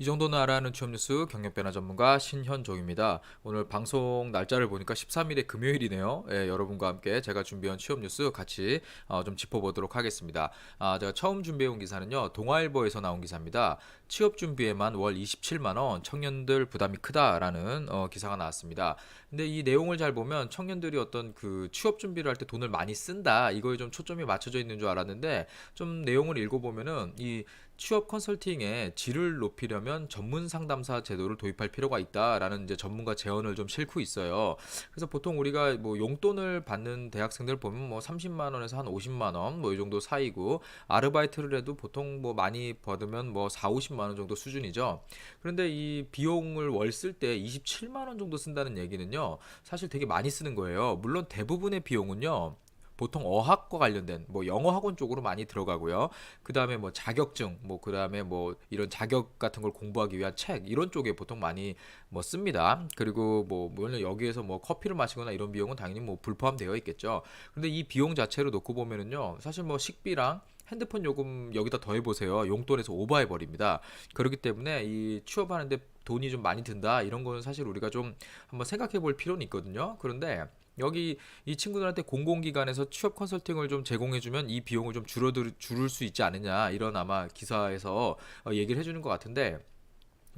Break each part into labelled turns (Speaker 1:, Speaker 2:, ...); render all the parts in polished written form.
Speaker 1: 이 정도는 알아야하는 취업 뉴스 경력 변화 전문가 신현종입니다. 오늘 방송 날짜를 보니까 13일의 금요일이네요. 예, 여러분과 함께 제가 준비한 취업 뉴스 같이 좀 짚어보도록 하겠습니다. 제가 처음 준비해온 기사는요, 동아일보에서 나온 기사입니다. 취업 준비에만 월 27만 원, 청년들 부담이 크다라는 기사가 나왔습니다. 근데 이 내용을 잘 보면 청년들이 어떤 그 취업 준비를 할 때 돈을 많이 쓴다, 이거에 좀 초점이 맞춰져 있는 줄 알았는데, 좀 내용을 읽어보면은 이 취업 컨설팅의 질을 높이려면 전문 상담사 제도를 도입할 필요가 있다라는 이제 전문가 제언을 좀 싣고 있어요. 그래서 보통 우리가 뭐 용돈을 받는 대학생들 보면 뭐 30만 원에서 한 50만 원 뭐 이 정도 사이고, 아르바이트를 해도 보통 뭐 많이 받으면 뭐 4, 50만 원 정도 수준이죠. 그런데 이 비용을 월 쓸 때 27만 원 정도 쓴다는 얘기는요, 사실 되게 많이 쓰는 거예요. 물론 대부분의 비용은요, 보통 어학과 관련된 뭐 영어 학원 쪽으로 많이 들어가고요. 그다음에 뭐 자격증, 뭐 그다음에 뭐 이런 자격 같은 걸 공부하기 위한 책, 이런 쪽에 보통 많이 뭐 씁니다. 그리고 뭐 물론 여기에서 뭐 커피를 마시거나 이런 비용은 당연히 뭐 불포함되어 있겠죠. 근데 이 비용 자체로 놓고 보면은요, 사실 뭐 식비랑 핸드폰 요금 여기다 더해 보세요. 용돈에서 오버해 버립니다. 그렇기 때문에 이 취업하는데 돈이 좀 많이 든다, 이런 거는 사실 우리가 좀 한번 생각해 볼 필요는 있거든요. 그런데 여기 이 친구들한테 공공기관에서 취업 컨설팅을 좀 제공해주면 이 비용을 좀 줄을 수 있지 않느냐, 이런 아마 기사에서 얘기를 해주는 것 같은데,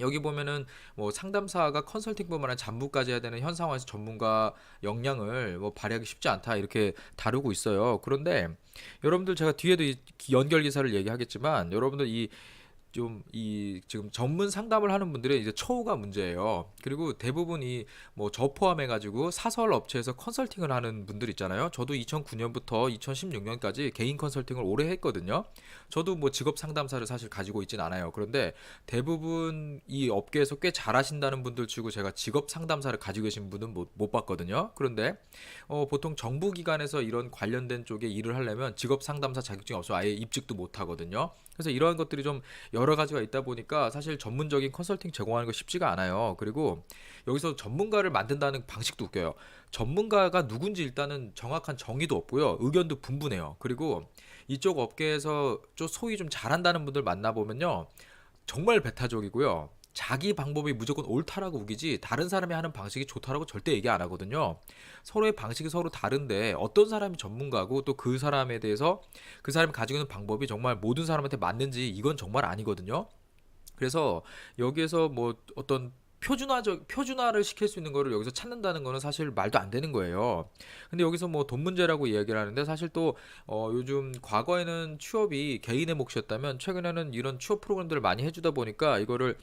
Speaker 1: 여기 보면은 뭐 상담사가 컨설팅뿐만 아니라 잡무까지 해야 되는 현 상황에서 전문가 역량을 뭐 발휘하기 쉽지 않다, 이렇게 다루고 있어요. 그런데 여러분들, 제가 뒤에도 이 연결 기사를 얘기하겠지만, 여러분들 이 좀 이 지금 전문 상담을 하는 분들의 이제 처우가 문제예요. 그리고 대부분 이 뭐 저 포함해 가지고 사설 업체에서 컨설팅을 하는 분들 있잖아요. 저도 2009년부터 2016년까지 개인 컨설팅을 오래 했거든요. 저도 뭐 직업 상담사를 사실 가지고 있진 않아요. 그런데 대부분 이 업계에서 꽤 잘하신다는 분들 치고 제가 직업 상담사를 가지고 계신 분은 못 봤거든요. 그런데 보통 정부 기관에서 이런 관련된 쪽에 일을 하려면 직업 상담사 자격증이 없으면 아예 입직도 못 하거든요. 그래서 이러한 것들이 좀 여러 가지가 있다 보니까 사실 전문적인 컨설팅 제공하는 거 쉽지가 않아요. 그리고 여기서 전문가를 만든다는 방식도 웃겨요. 전문가가 누군지 일단은 정확한 정의도 없고요. 의견도 분분해요. 그리고 이쪽 업계에서 좀 소위 좀 잘한다는 분들 만나보면요, 정말 배타적이고요. 자기 방법이 무조건 옳다라고 우기지 다른 사람이 하는 방식이 좋다라고 절대 얘기 안 하거든요. 서로의 방식이 서로 다른데 어떤 사람이 전문가고 또 그 사람에 대해서 그 사람이 가지고 있는 방법이 정말 모든 사람한테 맞는지, 이건 정말 아니거든요. 그래서 여기에서 뭐 어떤 표준화를 시킬 수 있는 거를 여기서 찾는다는 거는 사실 말도 안 되는 거예요. 근데 여기서 뭐 돈 문제라고 이야기를 하는데, 사실 또 요즘 과거에는 취업이 개인의 몫이었다면 최근에는 이런 취업 프로그램들을 많이 해주다 보니까 이거를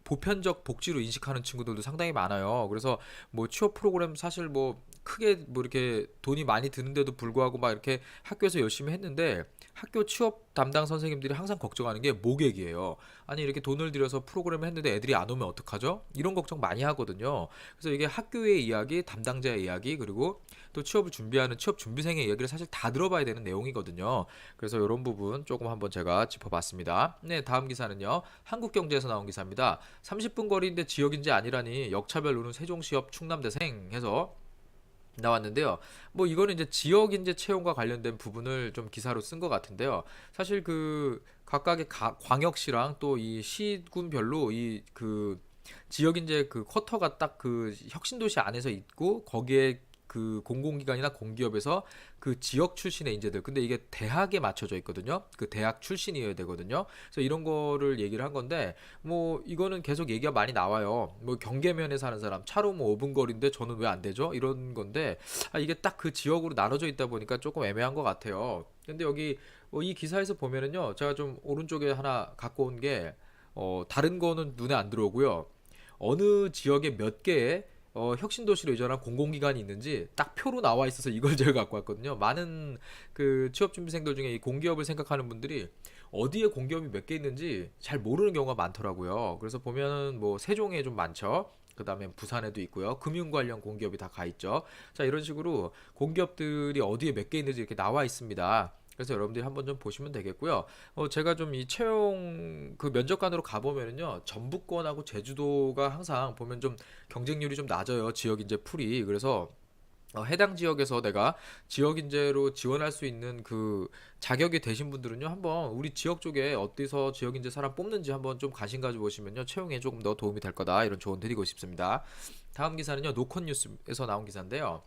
Speaker 1: 보편적 복지로 인식하는 친구들도 상당히 많아요. 그래서 뭐 취업 프로그램 사실 뭐 크게 뭐 이렇게 돈이 많이 드는데도 불구하고 막 이렇게 학교에서 열심히 했는데, 학교 취업 담당 선생님들이 항상 걱정하는 게 모객이에요. 아니 이렇게 돈을 들여서 프로그램을 했는데 애들이 안 오면 어떡하죠? 이런 걱정 많이 하거든요. 그래서 이게 학교의 이야기, 담당자의 이야기, 그리고 또 취업을 준비하는 취업 준비생의 이야기를 사실 다 들어봐야 되는 내용이거든요. 그래서 이런 부분 조금 한번 제가 짚어봤습니다. 네, 다음 기사는요, 한국경제에서 나온 기사입니다. 30분 거리인데 지역인지 아니라니 역차별 루는 세종시업 충남대생 해서 나왔는데요. 뭐 이거는 이제 지역 인재 채용과 관련된 부분을 좀 기사로 쓴 것 같은데요. 사실 그 각각의 광역시랑 또 이 시군별로 이 그 지역 인재 그 쿼터가 딱 그 혁신도시 안에서 있고, 거기에 그 공공기관이나 공기업에서 그 지역 출신의 인재들, 근데 이게 대학에 맞춰져 있거든요. 그 대학 출신이어야 되거든요. 그래서 이런 거를 얘기를 한 건데, 뭐 이거는 계속 얘기가 많이 나와요. 뭐 경계면에 사는 사람 차로 뭐 5분 거리인데 저는 왜 안 되죠? 이런 건데, 이게 딱 그 지역으로 나눠져 있다 보니까 조금 애매한 것 같아요. 근데 여기 이 기사에서 보면은요, 제가 좀 오른쪽에 하나 갖고 온 게 다른 거는 눈에 안 들어오고요. 어느 지역에 몇 개의 혁신도시로 이전한 공공기관이 있는지 딱 표로 나와 있어서 이걸 제가 갖고 왔거든요. 많은 그 취업준비생들 중에 이 공기업을 생각하는 분들이 어디에 공기업이 몇 개 있는지 잘 모르는 경우가 많더라고요. 그래서 보면은 뭐 세종에 좀 많죠. 그 다음에 부산에도 있고요. 금융 관련 공기업이 다 가 있죠. 자, 이런 식으로 공기업들이 어디에 몇 개 있는지 이렇게 나와 있습니다. 그래서 여러분들이 한번 좀 보시면 되겠고요. 제가 좀 이 채용 그 면접관으로 가보면은요, 전북권하고 제주도가 항상 보면 좀 경쟁률이 좀 낮아요. 지역 인재 풀이. 그래서 해당 지역에서 내가 지역 인재로 지원할 수 있는 그 자격이 되신 분들은요, 한번 우리 지역 쪽에 어디서 지역 인재 사람 뽑는지 한번 좀 관심 가져 보시면요, 채용에 조금 더 도움이 될 거다, 이런 조언 드리고 싶습니다. 다음 기사는요, 노컷뉴스에서 나온 기사인데요.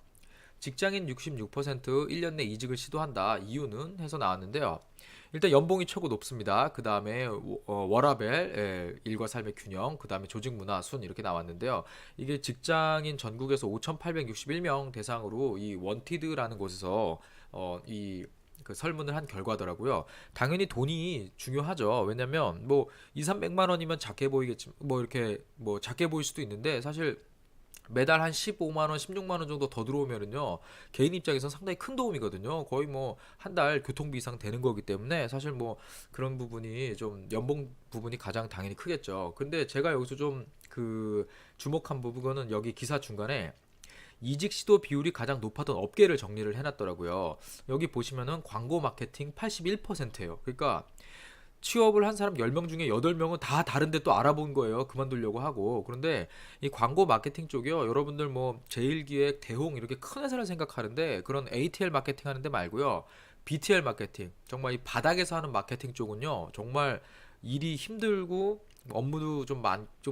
Speaker 1: 직장인 66% 1년 내 이직을 시도한다. 이유는 해서 나왔는데요. 일단 연봉이 최고 높습니다. 그 다음에 워라밸, 일과 삶의 균형, 그 다음에 조직 문화, 순 이렇게 나왔는데요. 이게 직장인 전국에서 5,861명 대상으로 이 원티드라는 곳에서 이 그 설문을 한 결과더라고요. 당연히 돈이 중요하죠. 왜냐면 뭐 2, 300만 원이면 작게 보이겠지, 뭐 이렇게 뭐 작게 보일 수도 있는데, 사실 매달 한 15만 원, 16만 원 정도 더 들어오면은요, 개인 입장에서 상당히 큰 도움이거든요. 거의 뭐 한 달 교통비 이상 되는 거기 때문에 사실 뭐 그런 부분이 좀 연봉 부분이 가장 당연히 크겠죠. 근데 제가 여기서 좀 그 주목한 부분은 여기 기사 중간에 이직 시도 비율이 가장 높았던 업계를 정리를 해놨더라고요. 여기 보시면은 광고 마케팅 81%예요. 그러니까 취업을 한 사람 10명 중에 8명은 다 다른데 또 알아본 거예요. 그만두려고 하고. 그런데 이 광고 마케팅 쪽이요, 여러분들 뭐 제일기획, 대홍 이렇게 큰 회사를 생각하는데, 그런 ATL 마케팅 하는데 말고요. BTL 마케팅, 정말 이 바닥에서 하는 마케팅 쪽은요, 정말 일이 힘들고 업무도 좀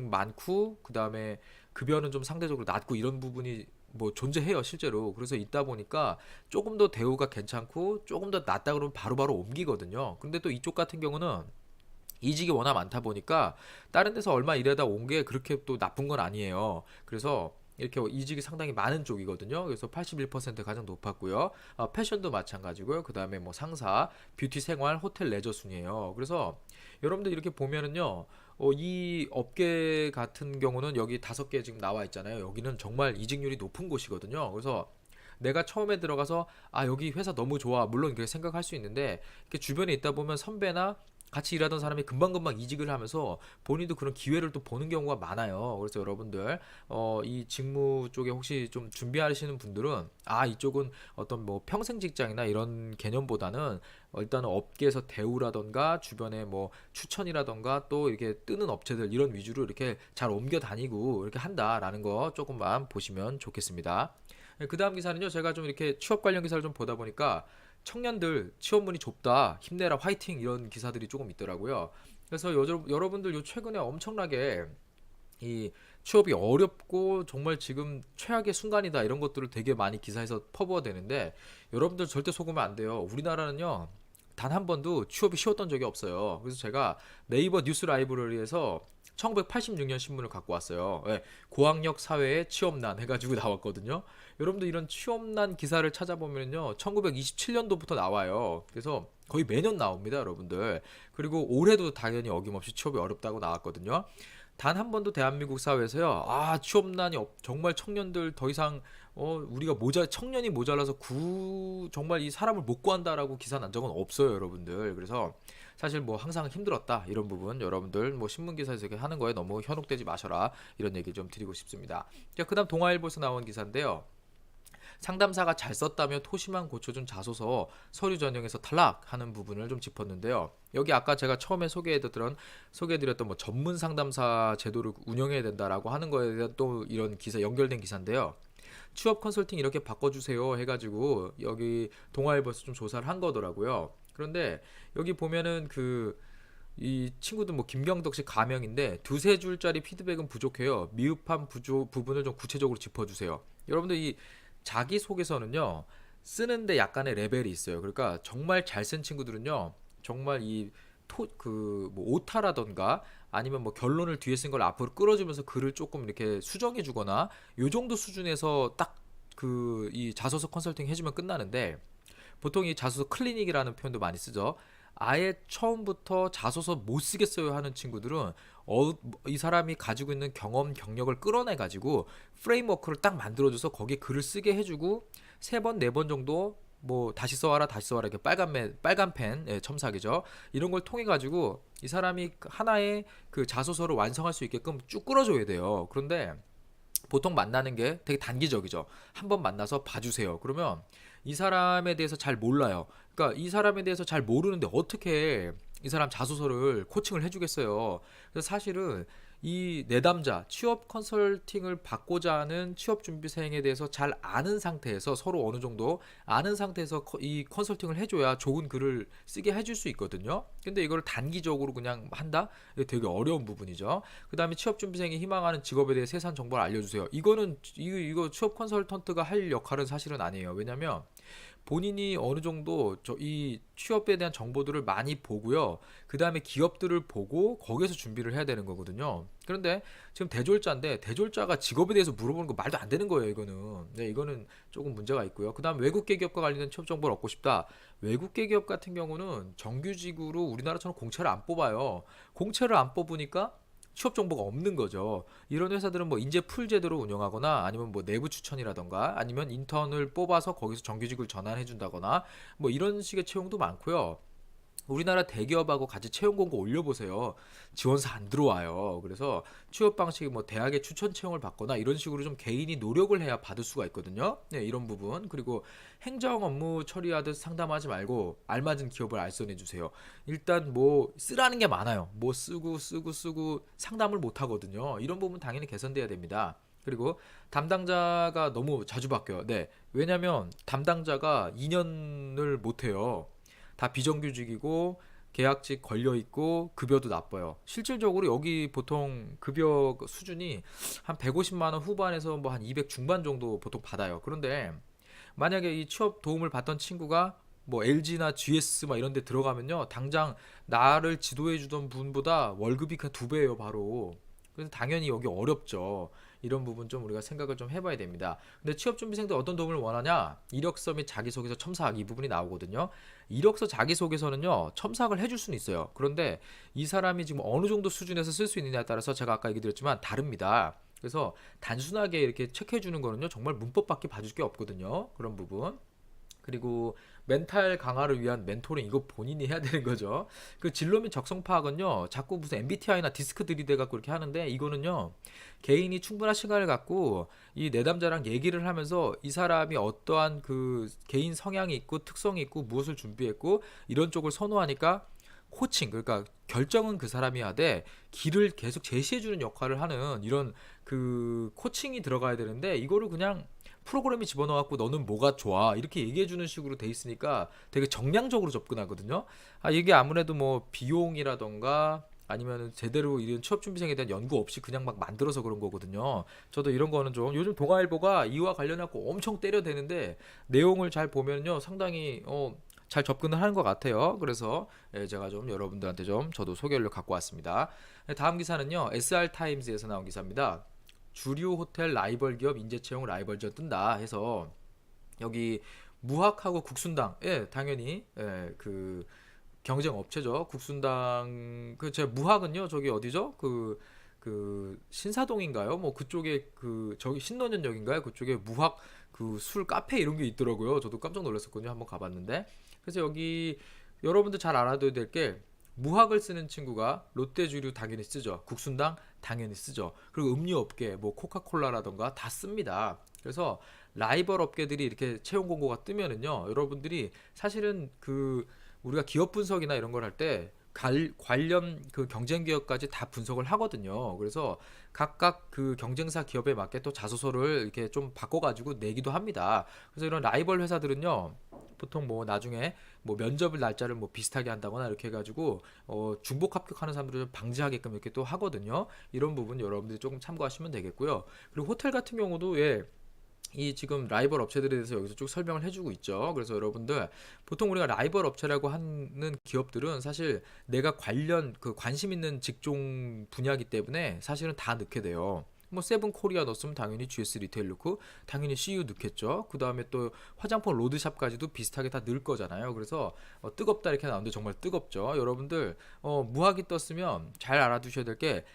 Speaker 1: 많고, 그 다음에 급여는 좀 상대적으로 낮고, 이런 부분이 뭐 존재해요 실제로. 그래서 있다 보니까 조금 더 대우가 괜찮고 조금 더 낫다 그러면 바로바로 옮기거든요. 근데 또 이쪽 같은 경우는 이직이 워낙 많다 보니까 다른 데서 얼마 일하다 온 게 그렇게 또 나쁜 건 아니에요. 그래서 이렇게 이직이 상당히 많은 쪽이거든요. 그래서 81% 가장 높았고요. 패션도 마찬가지고요. 그 다음에 뭐 상사, 뷰티 생활, 호텔 레저 순이에요. 그래서 여러분들 이렇게 보면은요, 이 업계 같은 경우는 여기 5개 지금 나와 있잖아요. 여기는 정말 이직률이 높은 곳이거든요. 그래서 내가 처음에 들어가서 여기 회사 너무 좋아, 물론 그렇게 생각할 수 있는데, 이렇게 주변에 있다 보면 선배나 같이 일하던 사람이 금방금방 이직을 하면서 본인도 그런 기회를 또 보는 경우가 많아요. 그래서 여러분들 이 직무 쪽에 혹시 좀 준비하시는 분들은 이쪽은 어떤 뭐 평생 직장이나 이런 개념보다는 일단은 업계에서 대우라던가 주변에 뭐 추천이라던가 또 이렇게 뜨는 업체들 이런 위주로 이렇게 잘 옮겨 다니고 이렇게 한다라는 거 조금만 보시면 좋겠습니다. 그 다음 기사는요, 제가 좀 이렇게 취업 관련 기사를 좀 보다 보니까 청년들 취업문이 좁다, 힘내라, 화이팅, 이런 기사들이 조금 있더라고요. 그래서 여러분들 요 최근에 엄청나게 이 취업이 어렵고 정말 지금 최악의 순간이다, 이런 것들을 되게 많이 기사에서 퍼부어 되는데, 여러분들 절대 속으면 안 돼요. 우리나라는요, 단 한 번도 취업이 쉬웠던 적이 없어요. 그래서 제가 네이버 뉴스 라이브러리에서 1986년 신문을 갖고 왔어요. 예, 고학력 사회의 취업난 해가지고 나왔거든요. 여러분들 이런 취업난 기사를 찾아보면요, 1927년도부터 나와요. 그래서 거의 매년 나옵니다, 여러분들. 그리고 올해도 당연히 어김없이 취업이 어렵다고 나왔거든요. 단 한 번도 대한민국 사회에서요, 취업난이 정말 청년들 더 이상 우리가 청년이 모자라서 정말 이 사람을 못 구한다라고 기사 난 적은 없어요, 여러분들. 그래서 사실 뭐 항상 힘들었다, 이런 부분 여러분들 뭐 신문 기사에서 이렇게 하는 거에 너무 현혹되지 마셔라, 이런 얘기 좀 드리고 싶습니다. 자, 그다음 동아일보에서 나온 기사인데요. 상담사가 잘 썼다며 토시만 고쳐준 자소서 서류 전형에서 탈락하는 부분을 좀 짚었는데요. 여기 아까 제가 처음에 소개해드렸던 뭐 전문 상담사 제도를 운영해야 된다라고 하는 거에 대한 또 이런 기사, 연결된 기사인데요. 취업 컨설팅 이렇게 바꿔주세요 해가지고 여기 동아일보에서 좀 조사를 한 거더라고요. 그런데 여기 보면은 이 친구도 뭐 김경덕 씨 가명인데 두세 줄짜리 피드백은 부족해요. 미흡한 부분을 좀 구체적으로 짚어주세요. 여러분들 이 자기소개서는요, 쓰는데 약간의 레벨이 있어요. 그러니까 정말 잘 쓴 친구들은요, 정말 뭐 오타라던가 아니면 뭐 결론을 뒤에 쓴 걸 앞으로 끌어주면서 글을 조금 이렇게 수정해 주거나 요 정도 수준에서 딱 이 자소서 컨설팅 해주면 끝나는데, 보통 이 자소서 클리닉이라는 표현도 많이 쓰죠. 아예 처음부터 자소서 못 쓰겠어요 하는 친구들은 이 사람이 가지고 있는 경험, 경력을 끌어내 가지고 프레임워크를 딱 만들어줘서 거기에 글을 쓰게 해주고, 3번, 4번 정도 뭐 다시 써와라 이렇게 빨간 펜, 첨삭이죠. 이런 걸 통해 가지고 이 사람이 하나의 그 자소서를 완성할 수 있게끔 쭉 끌어줘야 돼요. 그런데 보통 만나는 게 되게 단기적이죠. 한번 만나서 봐주세요. 그러면 이 사람에 대해서 잘 몰라요. 그러니까 이 사람에 대해서 잘 모르는데 어떻게 이 사람 자소서를 코칭을 해주겠어요. 그래서 사실은 이 내담자 취업 컨설팅을 받고자 하는 취업 준비생에 대해서 잘 아는 상태에서 서로 어느 정도 아는 상태에서 이 컨설팅을 해줘야 좋은 글을 쓰게 해줄 수 있거든요. 근데 이걸 단기적으로 그냥 한다? 이거 되게 어려운 부분이죠. 그 다음에 취업 준비생이 희망하는 직업에 대해 세세한 정보를 알려주세요. 이거는 이거 취업 컨설턴트가 할 역할은 사실은 아니에요. 왜냐면 본인이 어느 정도 이 취업에 대한 정보들을 많이 보고요. 그 다음에 기업들을 보고 거기에서 준비를 해야 되는 거거든요. 그런데 지금 대졸자인데 대졸자가 직업에 대해서 물어보는 거 말도 안 되는 거예요. 이거는. 네, 이거는 조금 문제가 있고요. 그 다음 외국계 기업과 관련된 취업 정보를 얻고 싶다. 외국계 기업 같은 경우는 정규직으로 우리나라처럼 공채를 안 뽑아요. 공채를 안 뽑으니까 취업 정보가 없는 거죠. 이런 회사들은 뭐 인재 풀 제도로 운영하거나 아니면 뭐 내부 추천이라던가 아니면 인턴을 뽑아서 거기서 정규직을 전환해 준다거나 뭐 이런 식의 채용도 많고요. 우리나라 대기업하고 같이 채용 공고 올려보세요. 지원서 안 들어와요. 그래서 취업 방식이 뭐 대학의 추천 채용을 받거나 이런 식으로 좀 개인이 노력을 해야 받을 수가 있거든요. 네, 이런 부분. 그리고 행정 업무 처리하듯 상담하지 말고 알맞은 기업을 알선해 주세요. 일단 뭐 쓰라는 게 많아요. 뭐 쓰고 상담을 못 하거든요. 이런 부분 당연히 개선돼야 됩니다. 그리고 담당자가 너무 자주 바뀌어요. 네. 왜냐면 담당자가 2년을 못 해요. 다 비정규직이고 계약직 걸려 있고 급여도 나빠요. 실질적으로 여기 보통 급여 수준이 한 150만 원 후반에서 뭐 한 200 중반 정도 보통 받아요. 그런데 만약에 이 취업 도움을 받던 친구가 뭐 LG나 GS 막 이런 데 들어가면요. 당장 나를 지도해 주던 분보다 월급이 그냥 두 배예요, 바로. 그래서 당연히 여기 어렵죠. 이런 부분 좀 우리가 생각을 좀 해봐야 됩니다. 근데 취업준비생들 어떤 도움을 원하냐? 이력서 및 자기소개서 첨삭 이 부분이 나오거든요. 이력서 자기소개서는요, 첨삭을 해줄 수는 있어요. 그런데 이 사람이 지금 어느 정도 수준에서 쓸 수 있느냐에 따라서 제가 아까 얘기 드렸지만 다릅니다. 그래서 단순하게 이렇게 체크해 주는 거는요, 정말 문법밖에 봐줄 게 없거든요. 그런 부분. 그리고 멘탈 강화를 위한 멘토링 이거 본인이 해야 되는 거죠. 그 진로 및 적성 파악은요. 자꾸 무슨 MBTI나 디스크 들이대 갖고 이렇게 하는데 이거는요. 개인이 충분한 시간을 갖고 이 내담자랑 얘기를 하면서 이 사람이 어떠한 그 개인 성향이 있고 특성이 있고 무엇을 준비했고 이런 쪽을 선호하니까 코칭 그러니까 결정은 그 사람이 하되 길을 계속 제시해 주는 역할을 하는 이런 그 코칭이 들어가야 되는데 이거를 그냥 프로그램에 집어넣어갖고 너는 뭐가 좋아 이렇게 얘기해주는 식으로 돼 있으니까 되게 정량적으로 접근하거든요. 아 이게 아무래도 뭐 비용이라던가 아니면 제대로 이런 취업준비생에 대한 연구 없이 그냥 막 만들어서 그런 거거든요. 저도 이런 거는 좀 요즘 동아일보가 이와 관련해갖고 엄청 때려대는데 내용을 잘 보면요 상당히 잘 접근을 하는 것 같아요. 그래서 제가 좀 여러분들한테 좀 저도 소개를 갖고 왔습니다. 다음 기사는요 SR타임즈에서 나온 기사입니다. 주류 호텔 라이벌 기업 인재 채용 라이벌전 뜬다 해서 여기 무학하고 국순당 당연히 그 경쟁 업체죠. 국순당 그 제 무학은요 저기 어디죠? 그 신사동인가요? 뭐 그쪽에 그 저기 신논현역인가요? 그쪽에 무학 그 술 카페 이런 게 있더라고요. 저도 깜짝 놀랐었거든요. 한번 가봤는데 그래서 여기 여러분들 잘 알아둬야 될 게 무학을 쓰는 친구가 롯데주류 당연히 쓰죠. 국순당 당연히 쓰죠. 그리고 음료 업계 뭐 코카콜라라던가 다 씁니다. 그래서 라이벌 업계들이 이렇게 채용 공고가 뜨면은요. 여러분들이 사실은 그 우리가 기업 분석이나 이런 걸 할 때 관련 그 경쟁 기업까지 다 분석을 하거든요. 그래서 각각 그 경쟁사 기업에 맞게 또 자소서를 이렇게 좀 바꿔가지고 내기도 합니다. 그래서 이런 라이벌 회사들은요. 보통 뭐 나중에 뭐 면접을 날짜를 뭐 비슷하게 한다거나 이렇게 해가지고 중복 합격하는 사람들을 좀 방지하게끔 이렇게 또 하거든요. 이런 부분 여러분들이 조금 참고하시면 되겠고요. 그리고 호텔 같은 경우도 이 지금 라이벌 업체들에 대해서 여기서 쭉 설명을 해주고 있죠. 그래서 여러분들 보통 우리가 라이벌 업체라고 하는 기업들은 사실 내가 관련 그 관심 있는 직종 분야이기 때문에 사실은 다 넣게 돼요. 뭐 세븐 코리아 넣었으면 당연히 GS 리테일 넣고 당연히 CU 넣겠죠. 그 다음에 또 화장품 로드샵까지도 비슷하게 다 넣을 거잖아요. 그래서 뜨겁다 이렇게 나오는데 정말 뜨겁죠. 여러분들 무학이 떴으면 잘 알아두셔야 될 게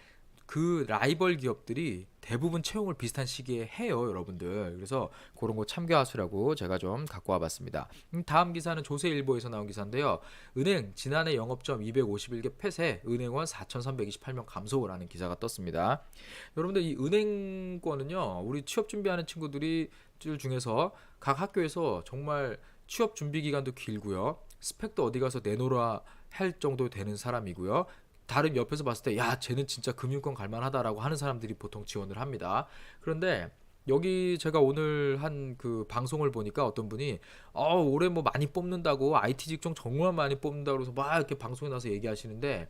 Speaker 1: 그 라이벌 기업들이 대부분 채용을 비슷한 시기에 해요, 여러분들. 그래서 그런 거 참고하시라고 제가 좀 갖고 와봤습니다. 다음 기사는 조세일보에서 나온 기사인데요. 은행 지난해 영업점 251개 폐쇄, 은행원 4,328명 감소라는 기사가 떴습니다. 여러분들 이 은행권은요, 우리 취업 준비하는 친구들이 중에서 각 학교에서 정말 취업 준비 기간도 길고요. 스펙도 어디 가서 내놓으라 할 정도 되는 사람이고요. 다른 옆에서 봤을 때 야 쟤는 진짜 금융권 갈만하다라고 하는 사람들이 보통 지원을 합니다. 그런데 여기 제가 오늘 한 그 방송을 보니까 어떤 분이 올해 뭐 많이 뽑는다고 IT 직종 정말 많이 뽑는다고 그래서 막 이렇게 방송에 나와서 얘기하시는데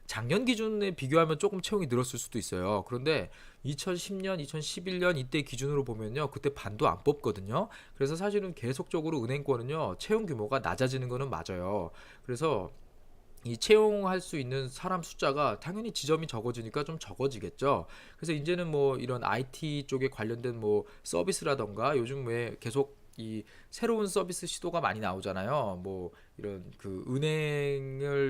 Speaker 1: 작년 기준에 비교하면 조금 채용이 늘었을 수도 있어요. 그런데 2010년, 2011년 이때 기준으로 보면요. 그때 반도 안 뽑거든요. 그래서 사실은 계속적으로 은행권은요. 채용 규모가 낮아지는 거는 맞아요. 그래서 이 채용할 수 있는 사람 숫자가 당연히 지점이 적어지니까 좀 적어지겠죠. 그래서 이제는 뭐 이런 IT 쪽에 관련된 뭐 서비스라던가 요즘 왜 계속 이 새로운 서비스 시도가 많이 나오잖아요. 뭐 이런 그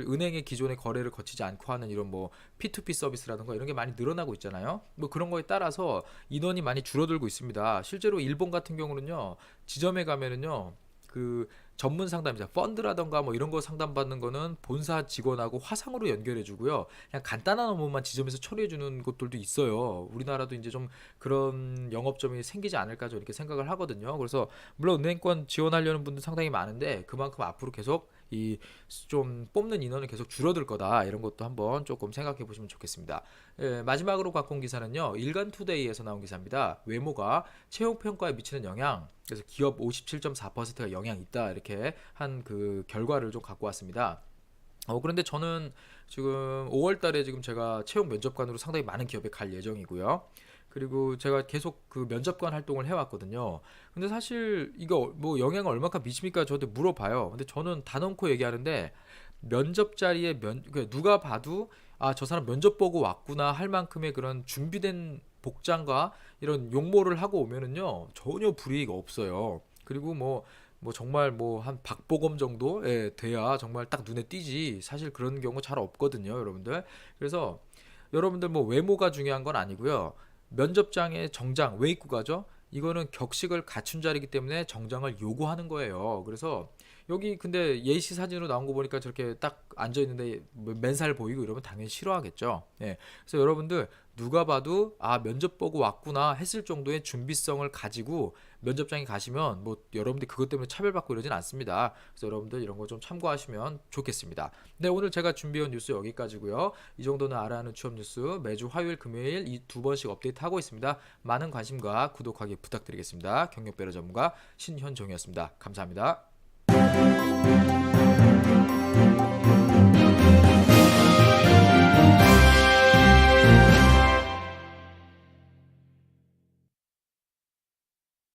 Speaker 1: 은행의 기존의 거래를 거치지 않고 하는 이런 뭐 P2P 서비스라던가 이런 게 많이 늘어나고 있잖아요. 뭐 그런 거에 따라서 인원이 많이 줄어들고 있습니다. 실제로 일본 같은 경우는요. 지점에 가면은요. 그 전문 상담이자 펀드라던가 뭐 이런 거 상담받는 거는 본사 직원하고 화상으로 연결해 주고요. 그냥 간단한 업무만 지점에서 처리해 주는 곳들도 있어요. 우리나라도 이제 좀 그런 영업점이 생기지 않을까 저렇게 생각을 하거든요. 그래서 물론 은행권 지원하려는 분들 상당히 많은데 그만큼 앞으로 계속 이 좀 뽑는 인원이 계속 줄어들 거다 이런 것도 한번 조금 생각해 보시면 좋겠습니다. 예, 마지막으로 갖고 온 기사는요 일간투데이에서 나온 기사입니다. 외모가 채용 평가에 미치는 영향, 그래서 기업 57.4%가 영향이 있다 이렇게 한 그 결과를 좀 갖고 왔습니다. 그런데 저는 지금 5월 달에 지금 제가 채용 면접관으로 상당히 많은 기업에 갈 예정이고요. 그리고 제가 계속 그 면접관 활동을 해왔거든요. 근데 사실 이거 뭐 영향을 얼마큼 미칩니까? 저한테 물어봐요. 근데 저는 단언코 얘기하는데 면접 자리에 누가 봐도 아, 저 사람 면접 보고 왔구나 할 만큼의 그런 준비된 복장과 이런 용모를 하고 오면은요 전혀 불이익 없어요. 그리고 뭐 정말 뭐 한 박보검 정도에 돼야 정말 딱 눈에 띄지 사실 그런 경우 잘 없거든요 여러분들. 그래서 여러분들 뭐 외모가 중요한 건 아니고요. 면접장의 정장 왜 입고 가죠? 이거는 격식을 갖춘 자리이기 때문에 정장을 요구하는 거예요. 그래서 여기 근데 예시 사진으로 나온 거 보니까 저렇게 딱 앉아 있는데 맨살 보이고 이러면 당연히 싫어하겠죠. 예. 그래서 여러분들 누가 봐도 아 면접 보고 왔구나 했을 정도의 준비성을 가지고 면접장에 가시면 뭐 여러분들 그것 때문에 차별받고 이러진 않습니다. 그래서 여러분들 이런 거 좀 참고하시면 좋겠습니다. 네, 오늘 제가 준비한 뉴스 여기까지고요. 이 정도는 알아야 하는 취업 뉴스 매주 화요일 금요일 이 두 번씩 업데이트하고 있습니다. 많은 관심과 구독하기 부탁드리겠습니다. 경력배러 전문가 신현종이었습니다. 감사합니다.